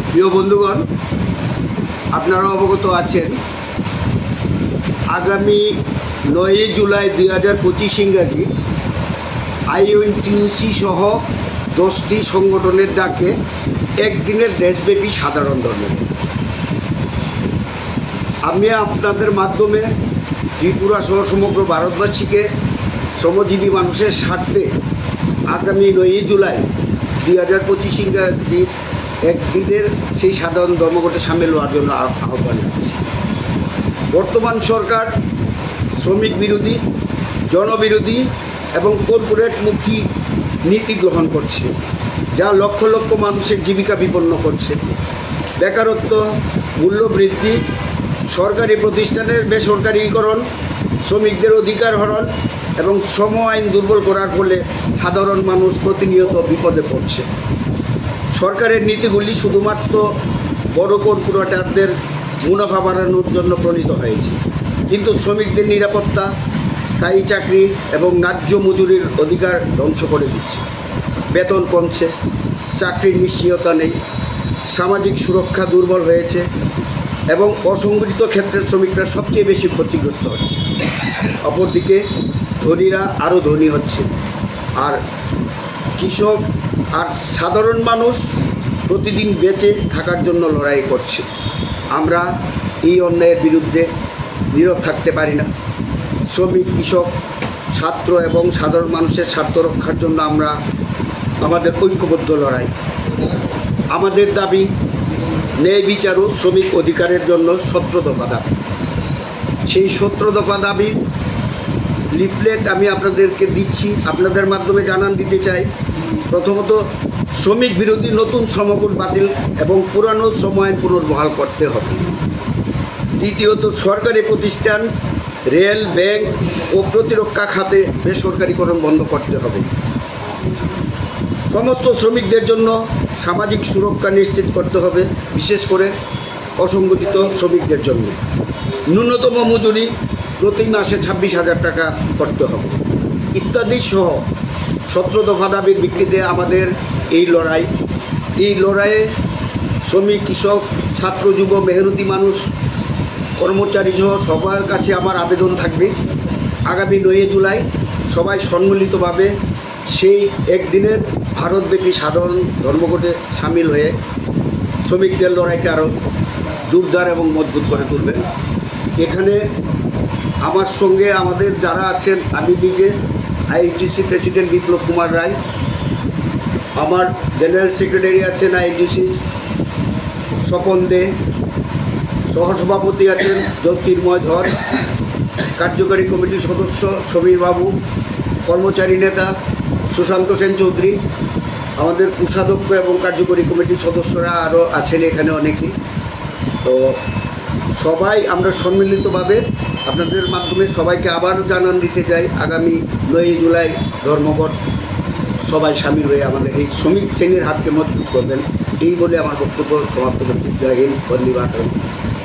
প্রিয় বন্ধুগণ, আপনারা অবগত আছেন আগামী 9 জুলাই 2025 ইংরাজি IUNTUC সহ 10টি সংগঠনের ডাকে একদিনের দেশব্যাপী সাধারণ ধর্মঘট। আমি আপনাদের মাধ্যমে ত্রিপুরা সহ সমগ্র ভারতবাসীকে শ্রমজীবী মানুষের স্বার্থে আগামী 9 জুলাই 2025 ইংরাজি একদিনের সেই সাধারণ ধর্মঘটে সামিল হওয়ার জন্য আহ্বান জানাচ্ছি। বর্তমান সরকার শ্রমিক বিরোধী, জনবিরোধী এবং কর্পোরেটমুখী নীতি গ্রহণ করছে, যা লক্ষ লক্ষ মানুষের জীবিকা বিপন্ন করছে। বেকারত্ব, মূল্যবৃদ্ধি, সরকারি প্রতিষ্ঠানের বেসরকারীকরণ, শ্রমিকদের অধিকার হরণ এবং শ্রম আইন দুর্বল করার ফলে সাধারণ মানুষ প্রতিনিয়ত বিপদে পড়ছে। সরকারের নীতিগুলি শুধুমাত্র বড় কর্পোরেটরদের মুনাফা বাড়ানোর জন্য প্রণীত হয়েছে, কিন্তু শ্রমিকদের নিরাপত্তা, স্থায়ী চাকরি এবং ন্যায্য মজুরির অধিকার ধ্বংস করে দিচ্ছে। বেতন কমছে, চাকরির নিশ্চয়তা নেই, সামাজিক সুরক্ষা দুর্বল হয়েছে এবং অসংগঠিত ক্ষেত্রের শ্রমিকরা সবচেয়ে বেশি ক্ষতিগ্রস্ত হচ্ছে। অপরদিকে ধনীরা আরও ধনী হচ্ছে, আর কৃষক আর সাধারণ মানুষ প্রতিদিন বেঁচে থাকার জন্য লড়াই করছে। আমরা এই অন্যায়ের বিরুদ্ধে নীরব থাকতে পারি না। শ্রমিক, কৃষক, ছাত্র এবং সাধারণ মানুষের স্বার্থ রক্ষার জন্য আমরা আমাদের ঐক্যবদ্ধ লড়াই। আমাদের দাবি ন্যায় বিচার ও শ্রমিক অধিকারের জন্য 17 দফা দাবি। সেই 17 দফা দাবির লিফলেট আমি আপনাদেরকে দিচ্ছি, আপনাদের মাধ্যমে জানান দিতে চাই। প্রথমত, শ্রমিক বিরোধী নতুন শ্রমকোড বাতিল এবং পুরানো শ্রম আইন পুনর্বহাল করতে হবে। দ্বিতীয়ত, সরকারি প্রতিষ্ঠান, রেল, ব্যাংক ও প্রতিরক্ষা খাতে বেসরকারীকরণ বন্ধ করতে হবে। সমস্ত শ্রমিকদের জন্য সামাজিক সুরক্ষা নিশ্চিত করতে হবে, বিশেষ করে অসংগঠিত শ্রমিকদের জন্য। ন্যূনতম মজুরি প্রতি মাসে 26,000 টাকা করতে হবে ইত্যাদি সহ 17 দফা দাবির ভিত্তিতে আমাদের এই লড়াইয়ে শ্রমিক, কৃষক, ছাত্র, যুব, মেহনতি মানুষ, কর্মচারী সহ সবার কাছে আমার আবেদন থাকবে, আগামী 9 জুলাই সবাই সম্মিলিতভাবে সেই একদিনের ভারতব্যাপী সাধারণ ধর্মঘটে সামিল হয়ে শ্রমিকদের লড়াইকে আরও জোরদার এবং মজবুত করে তুলবেন। এখানে আমার সঙ্গে আমাদের যারা আছেন, আমি নিজে IUNTUC প্রেসিডেন্ট বিপ্লব কুমার রায়, আমার জেনারেল সেক্রেটারি আছেন IUNTUC স্বপন দে, সহসভাপতি আছেন জ্যোতির্ময় ধর, কার্যকারী কমিটির সদস্য সমীর বাবু, কর্মচারী নেতা সুশান্ত সেন চৌধুরী, আমাদের কোষাধ্যক্ষ এবং কার্যকরী কমিটির সদস্যরা আরও আছেন এখানে অনেকেই। তো সবাই আমরা সম্মিলিতভাবে আপনাদের মাধ্যমে সবাইকে আবার জানান দিতে চাই, আগামী 9 জুলাই ধর্মঘট সবাই সামিল হয়ে আমাদের এই শ্রমিক শ্রেণীর হাতকে মজবুত করবেন। এই বলে আমার বক্তব্য সমাপ্ত করছি। জয় হিন্দ, বন্দে মাতরম।